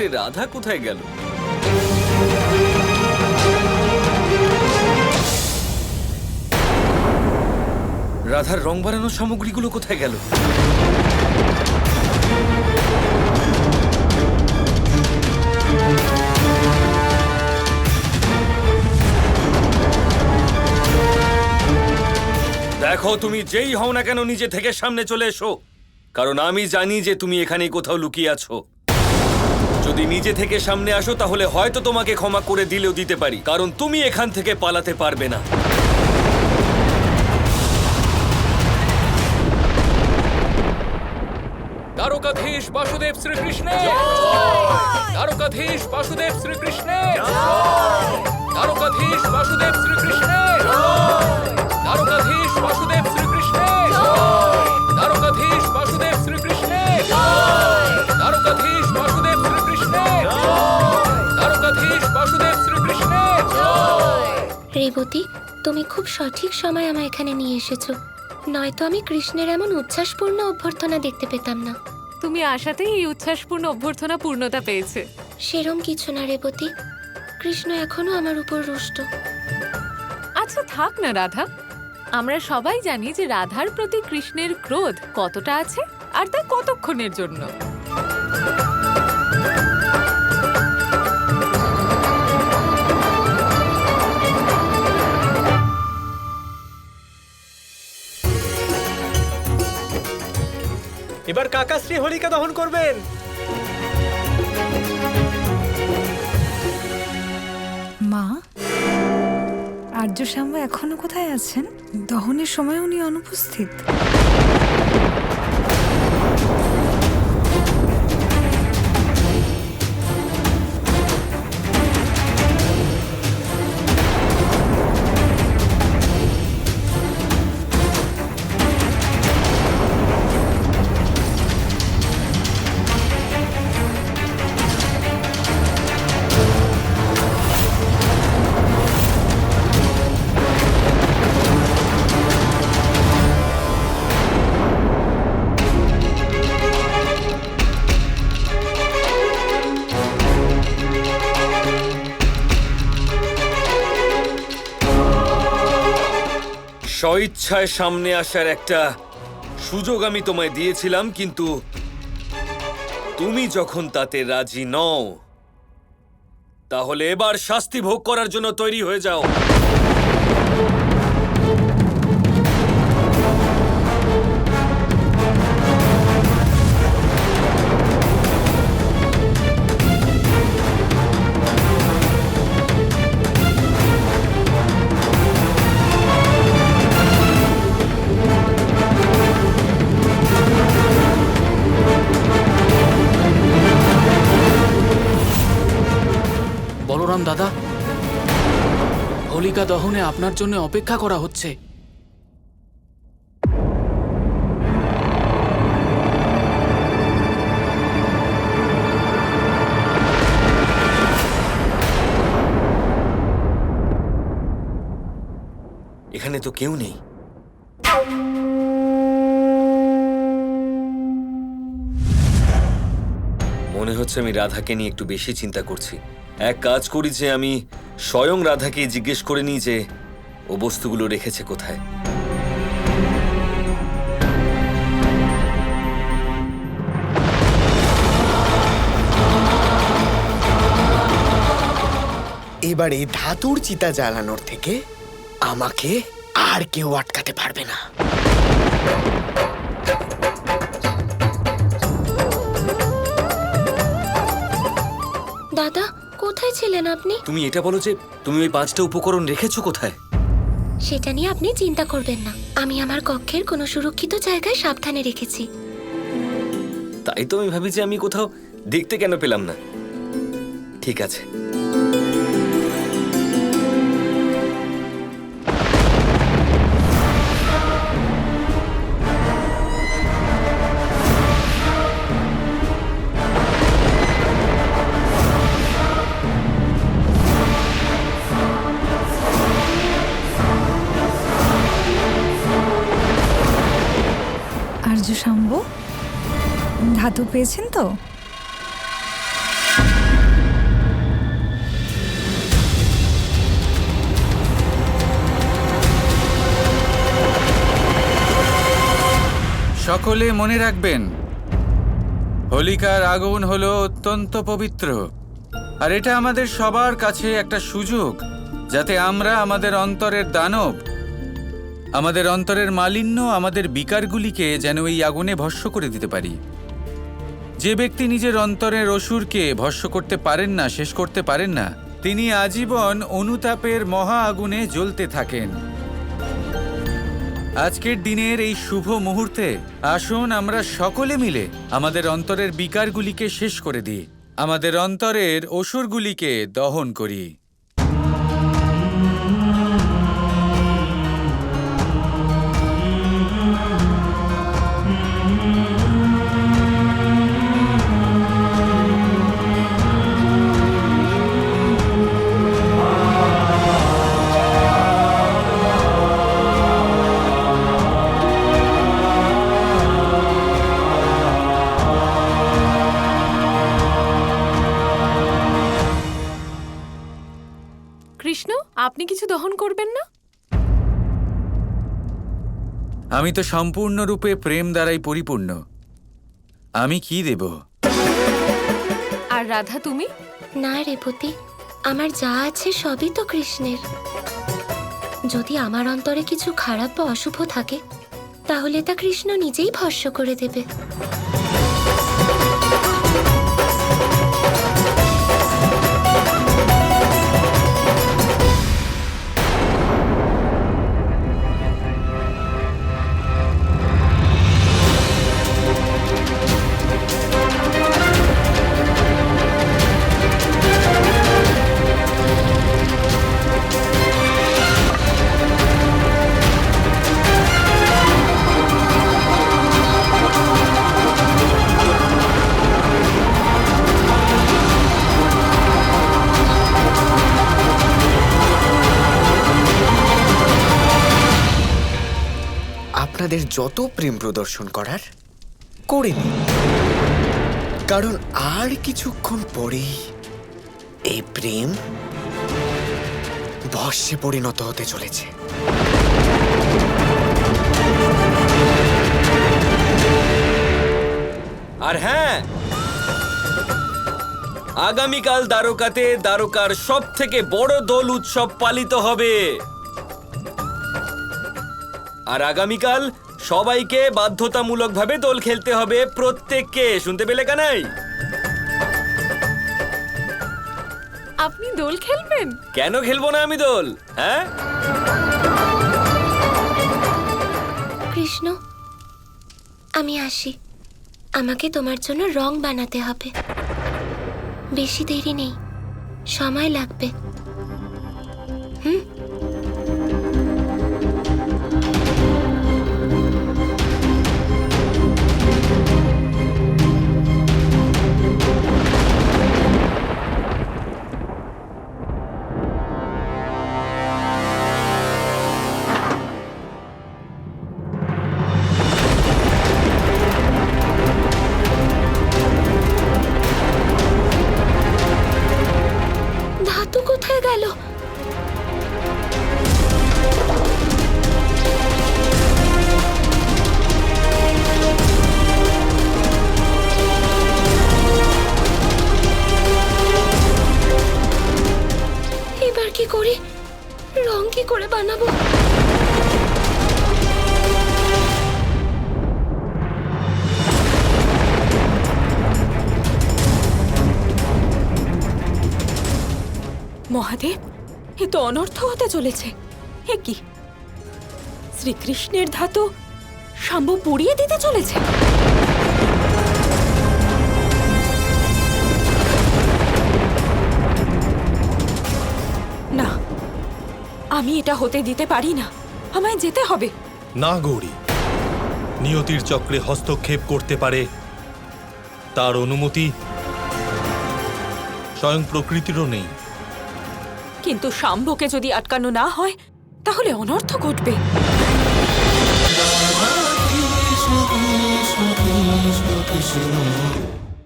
বাপরে, রাধা কোথায় গেল? রাধার রং বাড়ানোর সামগ্রীগুলো কোথায় গেল? দেখো, তুমি যেই হও না কেন নিজে থেকে সামনে চলে এসো, কারণ আমি জানি যে তুমি এখানেই কোথাও লুকিয়ে আছো। যদি নিজে থেকে সামনে আসো তাহলে হয়তো তোমাকে ক্ষমা করে দিলেও দিতে পারি, কারণ তুমি এখান থেকে পালাতে পারবে না। দ্বারকাধীশ বাসুদেব শ্রীকৃষ্ণের দ্বারকাধীশ বাসুদেব শ্রীকৃষ্ণের দ্বারকাধীশ বাসুদেব শ্রীকৃষ্ণের দ্বারকাধীশ বাসুদেব শ্রীকৃষ্ণের দ্বারকাধীশ বাসুদেব শ্রীকৃষ্ণের দ্বারকাধীশ বাসুদেব শ্রীকৃষ্ণের দ্বারকাধীশ বাসুদেব শ্রীকৃষ্ণের। রেবতী, তুমি খুব সঠিক সময় আমায় এখানে নিয়ে এসেছো, নয়তো আমি কৃষ্ণের এমন উচ্ছ্বাসপূর্ণ অভ্যর্থনা দেখতে পেতাম না। তুমি আসাতেই এই উচ্ছ্বাসপূর্ণ অভ্যর্থনা পূর্ণতা পেয়েছে। সেরম কিছু না রেবতী, কৃষ্ণ এখনো আমার উপর রুষ্ট। আচ্ছা থাক না রাধা, আমরা সবাই জানি যে রাধার প্রতি কৃষ্ণের ক্রোধ কতটা আছে আর তা কতক্ষণের জন্য। এবার কাকাশ্রী হোলিকা দহন করবেন। মা, আর্যশ্যাম এখনো কোথায় আছেন? দহনের সময় উনি অনুপস্থিত। স্বইচ্ছায় সামনে আসার একটা সুযোগ আমি তোমায় দিয়েছিলাম, কিন্তু তুমি যখন তাতে রাজি নও তাহলে এবার শাস্তি ভোগ করার জন্য তৈরি হয়ে যাও। বলরাম দাদা, হোলিকা দহনে আপনার জন্য অপেক্ষা করা হচ্ছে। এখানে তো কেউ নেই। মনে হচ্ছে আমি রাধাকে নিয়ে একটু বেশি চিন্তা করছি। এক কাজ করি যে আমি স্বয়ং রাধাকে জিজ্ঞেস করে নিই যে ও বস্তুগুলো রেখেছে কোথায়। এবার এই ধাতুর চিতা জ্বালানোর থেকে আমাকে আর কেউ আটকাতে পারবে না। দাদা, কোথায় ছিলেন আপনি? তুমি এটা বলো যে তুমি ওই 5টা উপকরণ রেখেছো কোথায়? সেটা নিয়ে আপনি চিন্তা করবেন না, আমি আমার কক্ষের কোনো সুরক্ষিত জায়গায় সাবধানে রেখেছি। তাই তো আমি ভাবি যে আমি কোথাও দেখতে কেন পেলাম না। ঠিক আছে, আর্যশাম্ব, ধাতু পেয়েছেন তো? সকলে মনে রাখবেন, হোলিকার আগুন হলো অত্যন্ত পবিত্র, আর এটা আমাদের সবার কাছে একটা সুযোগ যাতে আমরা আমাদের অন্তরের দানব, আমাদের অন্তরের মালিন্য, আমাদের বিকারগুলিকে যেন এই আগুনে ভস্ম করে দিতে পারি। যে ব্যক্তি নিজের অন্তরের অসুরকে ভস্ম করতে পারেন না, শেষ করতে পারেন না, তিনি আজীবন অনুতাপের মহা আগুনে জ্বলতে থাকেন। আজকের দিনের এই শুভ মুহূর্তে আসুন আমরা সকলে মিলে আমাদের অন্তরের বিকারগুলিকে শেষ করে দিই, আমাদের অন্তরের অসুরগুলিকে দহন করি। কৃষ্ণ, আপনি কিছু দহন করবেন না? আমি তো সম্পূর্ণরূপে প্রেম দ্বারাই পরিপূর্ণ, আমি কি দেব? আর রাধা, তুমি? না রেবতী, আমার যা আছে সবই তো কৃষ্ণের। যদি আমার অন্তরে কিছু খারাপ বা অশুভ থাকে তাহলে তা কৃষ্ণ নিজেই ভস্ম করে দেবে। আপনাদের যত প্রেম প্রদর্শন করার করে নিন, কারণ আর কিছুক্ষণ পরেই এই প্রেম ভস্মে পরিণত হতে চলেছে। আর হ্যাঁ, আগামীকাল দ্বারকাতে দ্বারকার সব থেকে বড় দোল উৎসব পালিত হবে। আর আগামীকাল সবাইকে বাধ্যতামূলকভাবে দোল খেলতে হবে, প্রত্যেককে। শুনতে পেলে কানাই? আপনি দোল খেলবেন? কেন খেলবো না আমি দোল? হ্যাঁ, কৃষ্ণ, আমি আসি। আমাকে তোমার জন্য রং বানাতে হবে। বেশি দেরি নেই, সময় লাগবে। ধাতু কোথায় গেল? এবার কি করি? রং কি করে বানাবো? মহাদেব, এ তো অনর্থ হতে চলেছে। এ কি, শ্রীকৃষ্ণের ধাতু শাম্ভু পুড়িয়ে দিতে চলেছে? না, আমি এটা হতে দিতে পারি না। আমায় যেতে হবে। না গৌরী, নিয়তির চক্রে হস্তক্ষেপ করতে পারে তার অনুমতি স্বয়ং প্রকৃতিরও নেই। কিন্তু শাম্ভুকে যদি আটকানো না হয় তাহলে অনর্থ ঘটবে। কৃষ্ণ কৃষ্ণ কৃষ্ণ কৃষ্ণ